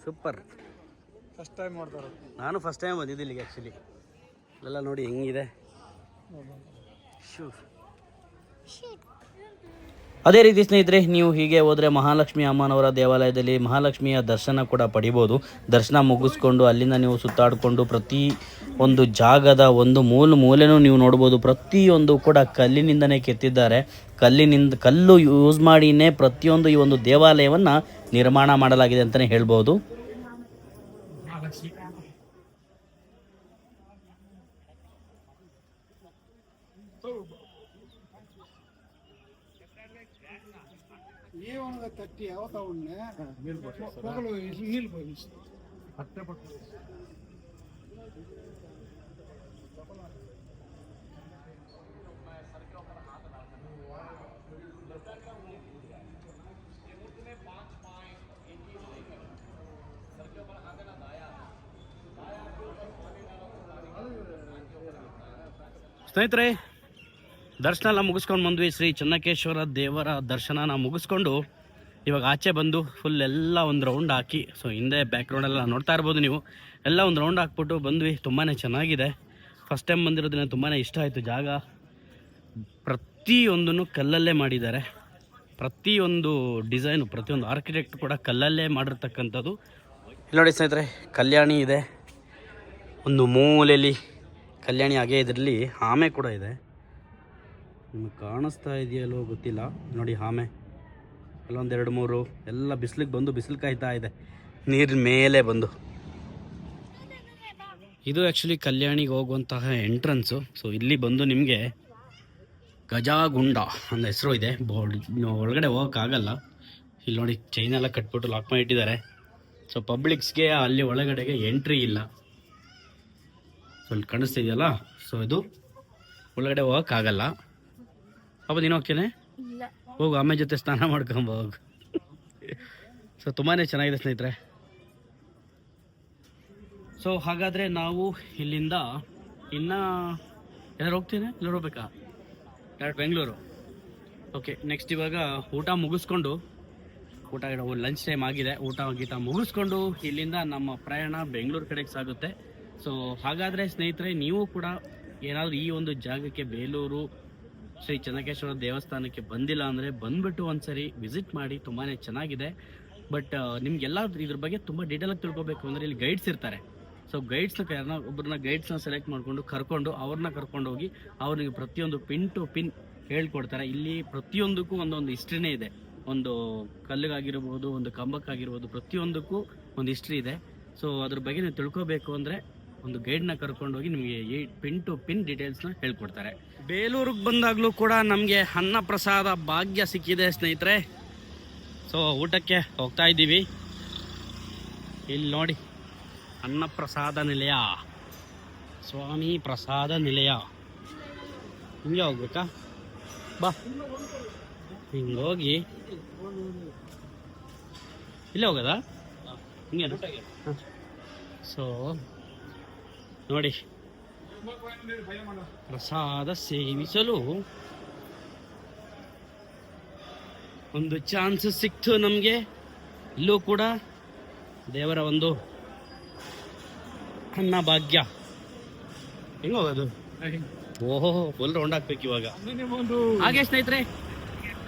ಸೂಪರ್. ಫಸ್ಟ್ ಟೈಮ್ ಮಾಡ್ತಾರೆ. ನಾನು ಫಸ್ಟ್ ಟೈಮ್ ಬಂದಿದ್ದೆ ಇಲ್ಲಿಗೆ. ಆ್ಯಕ್ಚುಲಿ ಎಲ್ಲ ನೋಡಿ ಹೆಂಗಿದೆ. ಅದೇ ರೀತಿ ಸ್ನೇಹಿತರೆ, ನೀವು ಹೀಗೆ ಹೋದರೆ ಮಹಾಲಕ್ಷ್ಮಿ ಅಮ್ಮನವರ ದೇವಾಲಯದಲ್ಲಿ ಮಹಾಲಕ್ಷ್ಮಿಯ ದರ್ಶನ ಕೂಡ ಪಡಿಬೋದು. ದರ್ಶನ ಮುಗಿಸ್ಕೊಂಡು ಅಲ್ಲಿಂದ ನೀವು ಸುತ್ತಾಡಿಕೊಂಡು ಪ್ರತಿ ಒಂದು ಜಾಗದ ಒಂದು ಮೂಲೆನೂ ನೀವು ನೋಡ್ಬೋದು. ಪ್ರತಿಯೊಂದು ಕೂಡ ಕಲ್ಲಿನಿಂದನೇ ಕೆತ್ತಿದ್ದಾರೆ. ಕಲ್ಲು ಯೂಸ್ ಮಾಡಿನೇ ಪ್ರತಿಯೊಂದು ಈ ಒಂದು ದೇವಾಲಯವನ್ನು ನಿರ್ಮಾಣ ಮಾಡಲಾಗಿದೆ ಅಂತಲೇ ಹೇಳ್ಬೋದು. ತಟ್ಟಿ ಯಾವತ್ತ ಮಗಳು ನಿಲ್ಬೋದು. ಸ್ನೇಹಿತರೆ, ದರ್ಶನ ಎಲ್ಲ ಮುಗಿಸ್ಕೊಂಡು ಬಂದ್ವಿ. ಶ್ರೀ ಚೆನ್ನಕೇಶ್ವರ ದೇವರ ದರ್ಶನನ ಮುಗಿಸ್ಕೊಂಡು ಇವಾಗ ಆಚೆ ಬಂದು ಫುಲ್ ಎಲ್ಲ ಒಂದು ರೌಂಡ್ ಹಾಕಿ, ಸೊ ಹಿಂದೆ ಬ್ಯಾಕ್ಗ್ರೌಂಡೆಲ್ಲ ನೋಡ್ತಾ ಇರ್ಬೋದು ನೀವು, ಎಲ್ಲ ಒಂದು ರೌಂಡ್ ಹಾಕ್ಬಿಟ್ಟು ಬಂದ್ವಿ. ತುಂಬಾ ಚೆನ್ನಾಗಿದೆ. ಫಸ್ಟ್ ಟೈಮ್ ಬಂದಿರೋದನ್ನ ತುಂಬಾ ಇಷ್ಟ ಆಯಿತು. ಜಾಗ ಪ್ರತಿಯೊಂದನ್ನು ಕಲ್ಲಲ್ಲೇ ಮಾಡಿದ್ದಾರೆ. ಪ್ರತಿಯೊಂದು ಡಿಸೈನು, ಪ್ರತಿಯೊಂದು ಆರ್ಕಿಟೆಕ್ಟ್ ಕೂಡ ಕಲ್ಲಲ್ಲೇ ಮಾಡಿರ್ತಕ್ಕಂಥದ್ದು. ಇಲ್ಲಿ ನೋಡಿ ಸ್ನೇಹಿತರೆ, ಕಲ್ಯಾಣಿ ಇದೆ ಒಂದು ಮೂಲೆಯಲ್ಲಿ. ಕಲ್ಯಾಣಿ ಹಾಗೆ ಇದರಲ್ಲಿ ಆಮೆ ಕೂಡ ಇದೆ. ನಿಮಗೆ ಕಾಣಿಸ್ತಾ ಇದೆಯಲ್ಲೋ ಗೊತ್ತಿಲ್ಲ. ನೋಡಿ ಆಮೆ ಅಲ್ಲೊಂದು 2-3 ಎಲ್ಲ ಬಿಸಿಲಿಗೆ ಬಂದು ಬಿಸಿಲು ಕಾಯ್ತಾ ಇದೆ ನೀರಿನ ಮೇಲೆ ಬಂದು. ಇದು ಆ್ಯಕ್ಚುಲಿ ಕಲ್ಯಾಣಿಗೆ ಹೋಗುವಂತಹ ಎಂಟ್ರೆನ್ಸು. ಸೊ ಇಲ್ಲಿ ಬಂದು ನಿಮಗೆ ಗಜಾಗುಂಡ ಅನ್ನೋ ಹೆಸರು ಇದೆ. ಒಳಗಡೆ ಹೋಗೋಕ್ಕಾಗಲ್ಲ. ಇಲ್ಲಿ ನೋಡಿ ಚೈನ್ ಎಲ್ಲ ಕಟ್ಬಿಟ್ಟು ಲಾಕ್ ಮಾಡಿಟ್ಟಿದ್ದಾರೆ. ಸೊ ಪಬ್ಲಿಕ್ಸ್ಗೆ ಅಲ್ಲಿ ಒಳಗಡೆಗೆ ಎಂಟ್ರಿ ಇಲ್ಲ. ಸೊ ಇಲ್ಲಿ ಕಾಣಿಸ್ತಿದೆಯಲ್ಲ, ಸೊ ಇದು ಒಳಗಡೆ ಹೋಗೋಕ್ಕಾಗಲ್ಲ. ಪಾಪ ನೀನು ಹೋಗ್ತೇನೆ, ಹೋಗು ಆಮೇಲೆ ಜೊತೆ ಸ್ನಾನ ಮಾಡ್ಕೊಂಬೋಗು. ಸೊ ತುಂಬಾ ಚೆನ್ನಾಗಿದೆ ಸ್ನೇಹಿತರೆ. ಸೊ ಹಾಗಾದರೆ ನಾವು ಇಲ್ಲಿಂದ ಇನ್ನು ಎಲ್ಲರೂ ಹೋಗ್ತೇನೆ, ಎಲ್ಲರೂ ಹೋಗ್ಬೇಕಾ? ಡೈರೆಕ್ಟ್ ಬೆಂಗಳೂರು. ಓಕೆ, ನೆಕ್ಸ್ಟ್ ಇವಾಗ ಊಟ ಮುಗಿಸ್ಕೊಂಡು, ಲಂಚ್ ಟೈಮ್ ಆಗಿದೆ, ಊಟ ಗೀಟ ಮುಗಿಸ್ಕೊಂಡು ಇಲ್ಲಿಂದ ನಮ್ಮ ಪ್ರಯಾಣ ಬೆಂಗಳೂರು ಕಡೆಗೆ ಸಾಗುತ್ತೆ. ಸೊ ಹಾಗಾದರೆ ಸ್ನೇಹಿತರೆ, ನೀವು ಕೂಡ ಏನಾದರೂ ಈ ಒಂದು ಜಾಗಕ್ಕೆ, ಬೇಲೂರು ಶ್ರೀ ಚೆನ್ನಕೇಶ್ವರ ದೇವಸ್ಥಾನಕ್ಕೆ ಬಂದಿಲ್ಲ ಅಂದರೆ ಬಂದುಬಿಟ್ಟು ಒಂದ್ಸರಿ ವಿಸಿಟ್ ಮಾಡಿ. ತುಂಬಾ ಚೆನ್ನಾಗಿದೆ. ಬಟ್ ನಿಮಗೆಲ್ಲ ಇದ್ರ ಬಗ್ಗೆ ತುಂಬ ಡೀಟೇಲಾಗಿ ತಿಳ್ಕೊಬೇಕು ಅಂದರೆ ಇಲ್ಲಿ ಗೈಡ್ಸ್ ಇರ್ತಾರೆ. ಸೊ ಗೈಡ್ಸ್ನ ಒಬ್ಬರನ್ನ ಗೈಡ್ಸ್ನ ಸೆಲೆಕ್ಟ್ ಮಾಡಿಕೊಂಡು ಅವ್ರನ್ನ ಕರ್ಕೊಂಡೋಗಿ ಅವ್ರಿಗೆ ಪ್ರತಿಯೊಂದು ಪಿನ್ ಟು ಪಿನ್ ಹೇಳ್ಕೊಡ್ತಾರೆ. ಇಲ್ಲಿ ಪ್ರತಿಯೊಂದಕ್ಕೂ ಒಂದೊಂದು ಹಿಸ್ಟ್ರಿನೇ ಇದೆ. ಒಂದು ಕಲ್ಲಿಗಾಗಿರ್ಬೋದು, ಒಂದು ಕಂಬಕ್ಕಾಗಿರ್ಬೋದು, ಪ್ರತಿಯೊಂದಕ್ಕೂ ಒಂದು ಹಿಸ್ಟ್ರಿ ಇದೆ. ಸೊ ಅದ್ರ ಬಗ್ಗೆ ನೀವು ತಿಳ್ಕೊಬೇಕು ಅಂದರೆ ಒಂದು ಗೈಡ್ನ ಕರ್ಕೊಂಡೋಗಿ ನಿಮಗೆ ಪಿನ್ ಟು ಪಿನ್ ಡೀಟೇಲ್ಸ್ನ ಹೇಳ್ಕೊಡ್ತಾರೆ. ಬೇಲೂರಿಗೆ ಬಂದಾಗಲೂ ಕೂಡ ನಮಗೆ ಅನ್ನ ಪ್ರಸಾದ ಭಾಗ್ಯ ಸಿಕ್ಕಿದೆ ಸ್ನೇಹಿತರೆ. ಸೊ ಊಟಕ್ಕೆ ಹೋಗ್ತಾ ಇದ್ದೀವಿ. ಇಲ್ಲಿ ನೋಡಿ, ಅನ್ನ ಪ್ರಸಾದ ನಿಲಯ, ಸ್ವಾಮಿ ಪ್ರಸಾದ ನಿಲಯ. ಹಿಂಗೆ ಹೋಗ್ಬೇಕಾ? ಬಾ, ಹಿಂಗೋಗಿ ಇಲ್ಲೇ ಹೋಗೋದಾ? ಹಿಂಗೇನು? ಸೊ ನೋಡಿ, ಪ್ರಸಾದ ಸೇವಿಸಲು ಒಂದು ಚಾನ್ಸ್ ಸಿಕ್ತು ನಮಗೆ. ಇಲ್ಲೂ ಕೂಡ ದೇವರ ಒಂದು ಅನ್ನ ಭಾಗ್ಯ. ಹೆಂಗ ಹೋಗೋದು? ಓಹೋ, ಫುಲ್ ರೌಂಡ್ ಹಾಕ್ಬೇಕು ಇವಾಗ. ಹಾಗೆ ಸ್ನೇಹಿತರೆ,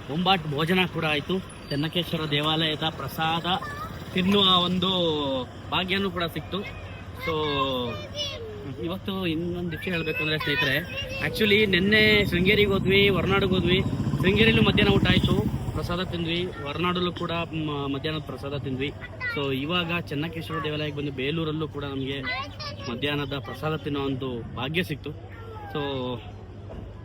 ಬೊಂಬಾಟ್ ಭೋಜನ ಕೂಡ ಆಯಿತು. ಚೆನ್ನಕೇಶ್ವರ ದೇವಾಲಯದ ಪ್ರಸಾದ ತಿನ್ನುವ ಒಂದು ಭಾಗ್ಯನೂ ಕೂಡ ಸಿಕ್ತು. ಸೊ ಇವತ್ತು ಇನ್ನೊಂದು ವಿಷಯ ಹೇಳಬೇಕು ಅಂದರೆ ಸ್ನೇಹಿತರೆ, ಆ್ಯಕ್ಚುಲಿ ನಿನ್ನೆ ಶೃಂಗೇರಿಗೆ ಹೋದ್ವಿ, ಹೊರನಾಡಿಗೆ ಹೋದ್ವಿ. ಶೃಂಗೇರಿಯಲ್ಲೂ ಮಧ್ಯಾಹ್ನ ಊಟ ಆಯಿತು, ಪ್ರಸಾದ ತಿಂದ್ವಿ. ಹೊರನಾಡಲ್ಲೂ ಕೂಡ ಮಧ್ಯಾಹ್ನದ ಪ್ರಸಾದ ತಿಂದ್ವಿ. ಸೊ ಇವಾಗ ಚೆನ್ನಕೇಶ್ವರ ದೇವಾಲಯಕ್ಕೆ ಬಂದು ಬೇಲೂರಲ್ಲೂ ಕೂಡ ನಮಗೆ ಮಧ್ಯಾಹ್ನದ ಪ್ರಸಾದ ತಿನ್ನೋ ಒಂದು ಭಾಗ್ಯ ಸಿಕ್ತು. ಸೊ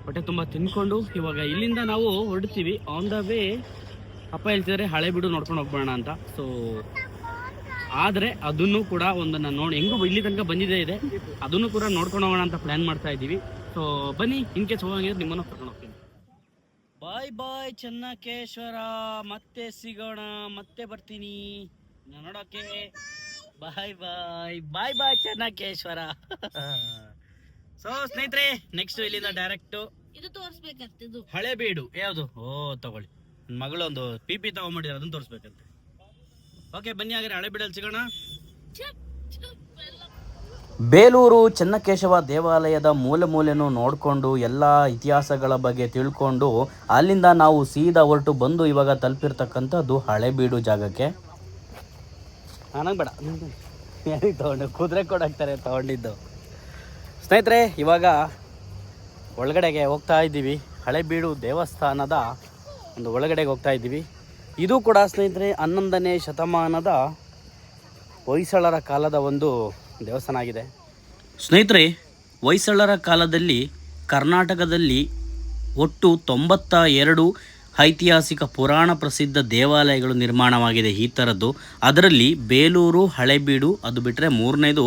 ಹೊಟ್ಟೆ ತುಂಬ ತಿನ್ಕೊಂಡು ಇವಾಗ ಇಲ್ಲಿಂದ ನಾವು ಹೊರಡ್ತೀವಿ. ಆನ್ ದ ವೇ ಅಪ್ಪ ಹೇಳ್ತಿದ್ದಾರೆ ಹಳೆಬೀಡು ನೋಡ್ಕೊಂಡು ಹೋಗ್ಬೋಣ ಅಂತ. ಸೊ ಆದರೆ ಅದನ್ನು ಕೂಡ ಒಂದನ್ನು ನೋಡಿ, ಹೆಂಗೂ ಇಲ್ಲಿ ತನಕ ಬಂದಿದೆ ಇದೆ, ಅದನ್ನು ಕೂಡ ನೋಡ್ಕೊಂಡು ಹೋಗೋಣ ಅಂತ ಪ್ಲ್ಯಾನ್ ಮಾಡ್ತಾ ಇದ್ದೀವಿ. ಸೊ ಬನ್ನಿ, ಇನ್ ಕೇಸ್ ಹೋಗಂಗಿದ್ರೆ ನಿಮ್ಮನ್ನು ಕರ್ಕೊಂಡು ಹೋಗ್ತೀನಿ. ಬಾಯ್ ಬಾಯ್ ಚೆನ್ನಕೇಶ್ವರ, ಮತ್ತೆ ಸಿಗೋಣ, ಮತ್ತೆ ಬರ್ತೀನಿ ನೋಡೋಕೆ. ಬಾಯ್ ಬಾಯ್ ಬಾಯ್ ಬಾಯ್ ಚೆನ್ನಕೇಶ್ವರ. ಸೊ ಸ್ನೇಹಿತರೆ, ನೆಕ್ಸ್ಟ್ ಇಲ್ಲಿಂದ ಡೈರೆಕ್ಟು ಇದು ತೋರಿಸ್ಬೇಕಂತ ಹಳೆಬೀಡು. ಯಾವುದು? ಓ ತಗೊಳ್ಳಿ, ನನ್ನ ಮಗಳು ಒಂದು PP ತಗೊಂಡ್ಬಿಟ್ಟಿದ್ದಾರೆ, ಅದನ್ನು ತೋರಿಸ್ಬೇಕಂತೆ. ಓಕೆ ಬನ್ನಿ, ಹಾಗಾದ್ರೆ ಹಳೆಬೀಡಲ್ಲಿ ಸಿಗೋಣ. ಬೇಲೂರು ಚೆನ್ನಕೇಶವ ದೇವಾಲಯದ ಮೂಲೆಯನ್ನು ನೋಡಿಕೊಂಡು ಎಲ್ಲ ಇತಿಹಾಸಗಳ ಬಗ್ಗೆ ತಿಳ್ಕೊಂಡು ಅಲ್ಲಿಂದ ನಾವು ಸೀದಾ ಹೊರಟು ಬಂದು ಇವಾಗ ತಲುಪಿರ್ತಕ್ಕಂಥದ್ದು ಹಳೆಬೀಡು ಜಾಗಕ್ಕೆ. ನನಗೆ ಬೇಡ, ಯಾರಿಗೆ ತಗೊಂಡು ಕುದುರೆ ಕೊಡಾಕ್ತಾರೆ ತಗೊಂಡಿದ್ದು. ಸ್ನೇಹಿತರೆ, ಇವಾಗ ಒಳಗಡೆಗೆ ಹೋಗ್ತಾ ಇದ್ದೀವಿ. ಹಳೆಬೀಡು ದೇವಸ್ಥಾನದ ಒಂದು ಒಳಗಡೆಗೆ ಹೋಗ್ತಾ ಇದ್ದೀವಿ. ಇದು ಕೂಡ ಸ್ನೇಹಿತರೆ 11ನೇ ಶತಮಾನದ ಹೊಯ್ಸಳರ ಕಾಲದ ಒಂದು ದೇವಸ್ಥಾನ ಆಗಿದೆ. ಸ್ನೇಹಿತರೆ, ಹೊಯ್ಸಳರ ಕಾಲದಲ್ಲಿ ಕರ್ನಾಟಕದಲ್ಲಿ ಒಟ್ಟು 92 ಐತಿಹಾಸಿಕ ಪುರಾಣ ಪ್ರಸಿದ್ಧ ದೇವಾಲಯಗಳು ನಿರ್ಮಾಣವಾಗಿದೆ ಈ ಥರದ್ದು. ಅದರಲ್ಲಿ ಬೇಲೂರು, ಹಳೆಬೀಡು, ಅದು ಬಿಟ್ಟರೆ 3ನೇದು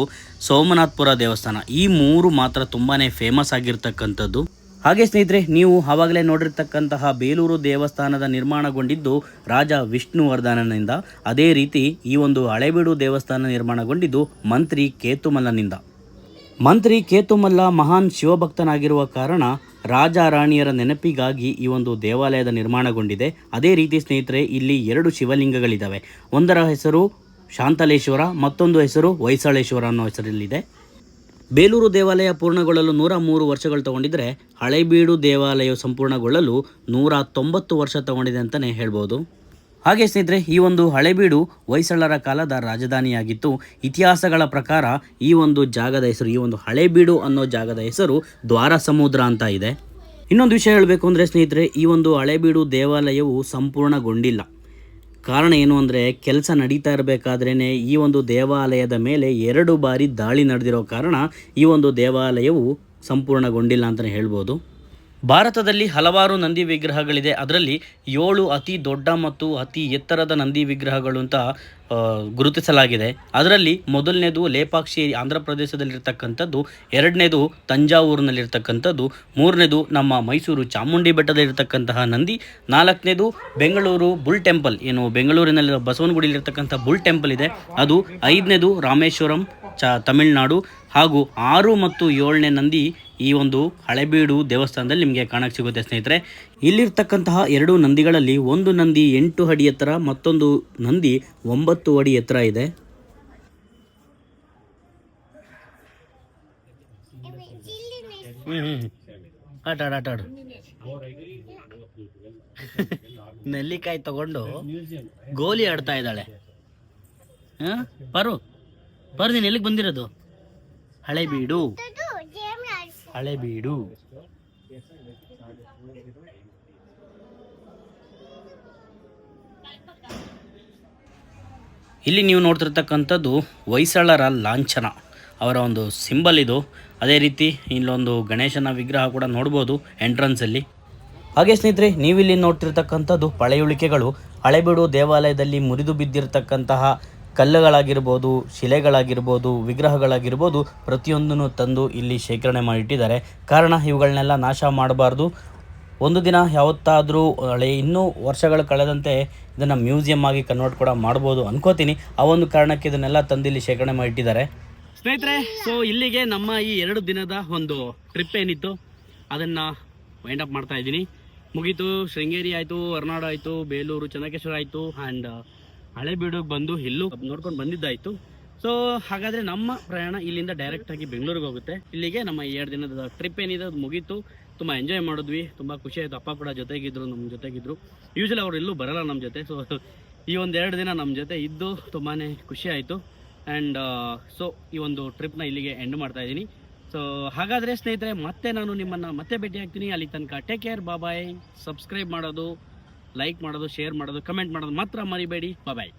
ಸೋಮನಾಥಪುರ ದೇವಸ್ಥಾನ. ಈ 3 ಮಾತ್ರ ತುಂಬಾ ಫೇಮಸ್ ಆಗಿರ್ತಕ್ಕಂಥದ್ದು. ಹಾಗೆ ಸ್ನೇಹಿತರೆ, ನೀವು ಆವಾಗಲೇ ನೋಡಿರ್ತಕ್ಕಂತಹ ಬೇಲೂರು ದೇವಸ್ಥಾನದ ನಿರ್ಮಾಣಗೊಂಡಿದ್ದು ರಾಜ ವಿಷ್ಣುವರ್ಧನನಿಂದ. ಅದೇ ರೀತಿ ಈ ಒಂದು ಹಳೆಬೀಡು ದೇವಸ್ಥಾನ ನಿರ್ಮಾಣಗೊಂಡಿದ್ದು ಮಂತ್ರಿ ಕೇತುಮಲ್ಲನಿಂದ. ಮಂತ್ರಿ ಕೇತುಮಲ್ಲ ಮಹಾನ್ ಶಿವಭಕ್ತನಾಗಿರುವ ಕಾರಣ ರಾಜ ರಾಣಿಯರ ನೆನಪಿಗಾಗಿ ಈ ಒಂದು ದೇವಾಲಯದ ನಿರ್ಮಾಣಗೊಂಡಿದೆ. ಅದೇ ರೀತಿ ಸ್ನೇಹಿತರೆ, ಇಲ್ಲಿ 2 ಶಿವಲಿಂಗಗಳಿದ್ದಾವೆ. ಒಂದರ ಹೆಸರು ಶಾಂತಲೇಶ್ವರ, ಮತ್ತೊಂದು ಹೆಸರು ಹೊಯ್ಸಳೇಶ್ವರ ಅನ್ನೋ ಹೆಸರಲ್ಲಿದೆ. ಬೇಲೂರು ದೇವಾಲಯ ಪೂರ್ಣಗೊಳ್ಳಲು 103 ವರ್ಷಗಳು ತಗೊಂಡಿದ್ರೆ, ಹಳೇಬೀಡು ದೇವಾಲಯವು ಸಂಪೂರ್ಣಗೊಳ್ಳಲು 190 ವರ್ಷ ತಗೊಂಡಿದೆ ಅಂತಲೇ ಹೇಳ್ಬೋದು. ಹಾಗೆ ಸ್ನೇಹಿತರೆ, ಈ ಒಂದು ಹಳೇಬೀಡು ಹೊಯ್ಸಳರ ಕಾಲದ ರಾಜಧಾನಿಯಾಗಿತ್ತು. ಇತಿಹಾಸಗಳ ಪ್ರಕಾರ ಈ ಒಂದು ಜಾಗದ ಹೆಸರು, ಈ ಒಂದು ಹಳೇಬೀಡು ಅನ್ನೋ ಜಾಗದ ಹೆಸರು ದ್ವಾರ ಸಮುದ್ರ ಅಂತ ಇದೆ. ಇನ್ನೊಂದು ವಿಷಯ ಹೇಳಬೇಕು ಅಂದರೆ ಸ್ನೇಹಿತರೆ, ಈ ಒಂದು ಹಳೇಬೀಡು ದೇವಾಲಯವು ಸಂಪೂರ್ಣಗೊಂಡಿಲ್ಲ. ಕಾರಣ ಏನು ಅಂದರೆ, ಕೆಲಸ ನಡೀತಾ ಇರಬೇಕಾದ್ರೇ ಈ ಒಂದು ದೇವಾಲಯದ ಮೇಲೆ 2 ಬಾರಿ ದಾಳಿ ನಡೆದಿರೋ ಕಾರಣ ಈ ಒಂದು ದೇವಾಲಯವು ಸಂಪೂರ್ಣಗೊಂಡಿಲ್ಲ ಅಂತಲೇ ಹೇಳ್ಬೋದು. ಭಾರತದಲ್ಲಿ ಹಲವಾರು ನಂದಿ ವಿಗ್ರಹಗಳಿದೆ. ಅದರಲ್ಲಿ 7 ಅತಿ ದೊಡ್ಡ ಮತ್ತು ಅತಿ ಎತ್ತರದ ನಂದಿ ವಿಗ್ರಹಗಳು ಅಂತ ಗುರುತಿಸಲಾಗಿದೆ. ಅದರಲ್ಲಿ ಮೊದಲನೇದು ಲೇಪಾಕ್ಷಿ ಆಂಧ್ರ ಪ್ರದೇಶದಲ್ಲಿರ್ತಕ್ಕಂಥದ್ದು, 2ನೇದು ತಂಜಾವೂರಿನಲ್ಲಿರ್ತಕ್ಕಂಥದ್ದು, 3ನೇದು ನಮ್ಮ ಮೈಸೂರು ಚಾಮುಂಡಿ ಬೆಟ್ಟದಲ್ಲಿರ್ತಕ್ಕಂತಹ ನಂದಿ, 4ನೇದು ಬೆಂಗಳೂರು ಬುಲ್ ಟೆಂಪಲ್, ಏನು ಬೆಂಗಳೂರಿನಲ್ಲಿ ಬಸವನಗುಡಿಯಲ್ಲಿರ್ತಕ್ಕಂಥ ಬುಲ್ ಟೆಂಪಲ್ ಇದೆ ಅದು, 5ನೇದು ರಾಮೇಶ್ವರಂ ತಮಿಳುನಾಡು, ಹಾಗೂ 6 ಮತ್ತು 7ನೇ ನಂದಿ ಈ ಒಂದು ಹಳೇಬೀಡು ದೇವಸ್ಥಾನದಲ್ಲಿ ನಿಮಗೆ ಕಾಣಕ್ಕೆ ಸಿಗುತ್ತೆ ಸ್ನೇಹಿತರೆ. ಇಲ್ಲಿರ್ತಕ್ಕಂತಹ 2 ನಂದಿಗಳಲ್ಲಿ ಒಂದು ನಂದಿ 8 ಅಡಿ ಎತ್ತರ, ಮತ್ತೊಂದು ನಂದಿ 9 ಅಡಿ ಎತ್ತರ ಇದೆ. ಆಟಾಡು ನೆಲ್ಲಿಕಾಯಿ ತಗೊಂಡು ಗೋಲಿ ಆಡ್ತಾ ಇದ್ದಾಳೆ. ಪರು ನೀನು ಎಲ್ಲಿಗೆ ಬಂದಿರೋದು? ಹಳೇಬೀಡು. ಇಲ್ಲಿ ನೀವು ನೋಡ್ತಿರ್ತಕ್ಕಂಥದ್ದು ಹೊಯ್ಸಳರ ಲಾಂಛನ, ಅವರ ಒಂದು ಸಿಂಬಲ್ ಇದು. ಅದೇ ರೀತಿ ಇಲ್ಲೊಂದು ಗಣೇಶನ ವಿಗ್ರಹ ಕೂಡ ನೋಡ್ಬೋದು ಎಂಟ್ರನ್ಸಲ್ಲಿ. ಹಾಗೆ ಸ್ನೇಹಿತರೆ, ನೀವಿಲ್ಲಿ ನೋಡ್ತಿರ್ತಕ್ಕಂಥದ್ದು ಪಳೆಯುಳಿಕೆಗಳು. ಹಳೇಬೀಡು ದೇವಾಲಯದಲ್ಲಿ ಮುರಿದು ಬಿದ್ದಿರತಕ್ಕಂತಹ ಕಲ್ಲುಗಳಾಗಿರ್ಬೋದು, ಶಿಲೆಗಳಾಗಿರ್ಬೋದು, ವಿಗ್ರಹಗಳಾಗಿರ್ಬೋದು, ಪ್ರತಿಯೊಂದನ್ನು ತಂದು ಇಲ್ಲಿ ಶೇಖರಣೆ ಮಾಡಿಟ್ಟಿದ್ದಾರೆ. ಕಾರಣ ಇವುಗಳನ್ನೆಲ್ಲ ನಾಶ ಮಾಡಬಾರ್ದು. ಒಂದು ದಿನ ಯಾವತ್ತಾದರೂ ಇನ್ನೂ ವರ್ಷಗಳು ಕಳೆದಂತೆ ಇದನ್ನು ಮ್ಯೂಸಿಯಂ ಆಗಿ ಕನ್ವರ್ಟ್ ಕೂಡ ಮಾಡ್ಬೋದು ಅನ್ಕೋತೀನಿ. ಆ ಒಂದು ಕಾರಣಕ್ಕೆ ಇದನ್ನೆಲ್ಲ ತಂದು ಇಲ್ಲಿ ಶೇಖರಣೆ ಮಾಡಿಟ್ಟಿದ್ದಾರೆ ಸ್ನೇಹಿತರೆ. ಸೊ ಇಲ್ಲಿಗೆ ನಮ್ಮ ಈ 2 ದಿನದ ಒಂದು ಟ್ರಿಪ್ ಏನಿತ್ತು ಅದನ್ನು ವೈಂಡ್ ಅಪ್ ಮಾಡ್ತಾ ಇದ್ದೀನಿ. ಮುಗೀತು. ಶೃಂಗೇರಿ ಆಯಿತು, ಹೊರನಾಡು ಆಯಿತು, ಬೇಲೂರು ಚೆನ್ನಕೇಶ್ವರ ಆಯಿತು, ಆ್ಯಂಡ್ ಹಳೇಬೀಡಿಗೆ ಬಂದು ಇಲ್ಲೂ ನೋಡ್ಕೊಂಡು ಬಂದಿದ್ದಾಯಿತು. ಸೊ ಹಾಗಾದರೆ ನಮ್ಮ ಪ್ರಯಾಣ ಇಲ್ಲಿಂದ ಡೈರೆಕ್ಟಾಗಿ ಬೆಂಗಳೂರಿಗೆ ಹೋಗುತ್ತೆ. ಇಲ್ಲಿಗೆ ನಮ್ಮ 2 ದಿನದ ಟ್ರಿಪ್ ಏನಿದೆ ಅದು ಮುಗೀತು. ತುಂಬ ಎಂಜಾಯ್ ಮಾಡಿದ್ವಿ, ತುಂಬ ಖುಷಿ ಆಯಿತು. ಅಪ್ಪ ಕೂಡ ಜೊತೆಗಿದ್ರು, ನಮ್ಮ ಜೊತೆಗಿದ್ರು. ಯೂಶಲಿ ಅವ್ರು ಎಲ್ಲೂ ಬರಲ್ಲ ನಮ್ಮ ಜೊತೆ. ಸೊ ಈ ಒಂದು 2 ದಿನ ನಮ್ಮ ಜೊತೆ ಇದ್ದು ತುಂಬಾ ಖುಷಿ ಆಯಿತು. ಆ್ಯಂಡ್ ಸೊ ಈ ಒಂದು ಟ್ರಿಪ್ನ ಇಲ್ಲಿಗೆ ಎಂಡ್ ಮಾಡ್ತಾ ಇದ್ದೀನಿ. ಸೊ ಹಾಗಾದರೆ ಸ್ನೇಹಿತರೆ, ಮತ್ತೆ ನಾನು ನಿಮ್ಮನ್ನು ಮತ್ತೆ ಭೇಟಿ ಆಗ್ತೀನಿ. ಅಲ್ಲಿ ತನಕ ಟೇಕ್ ಕೇರ್, ಬಾಯ್. ಸಬ್ಸ್ಕ್ರೈಬ್ ಮಾಡೋದು, ಲೈಕ್ ಮಾಡೋದು, ಶೇರ್ ಮಾಡೋದು, ಕಮೆಂಟ್ ಮಾಡೋದು ಮಾತ್ರ ಮರಿಬೇಡಿ. ಬಾಯ್.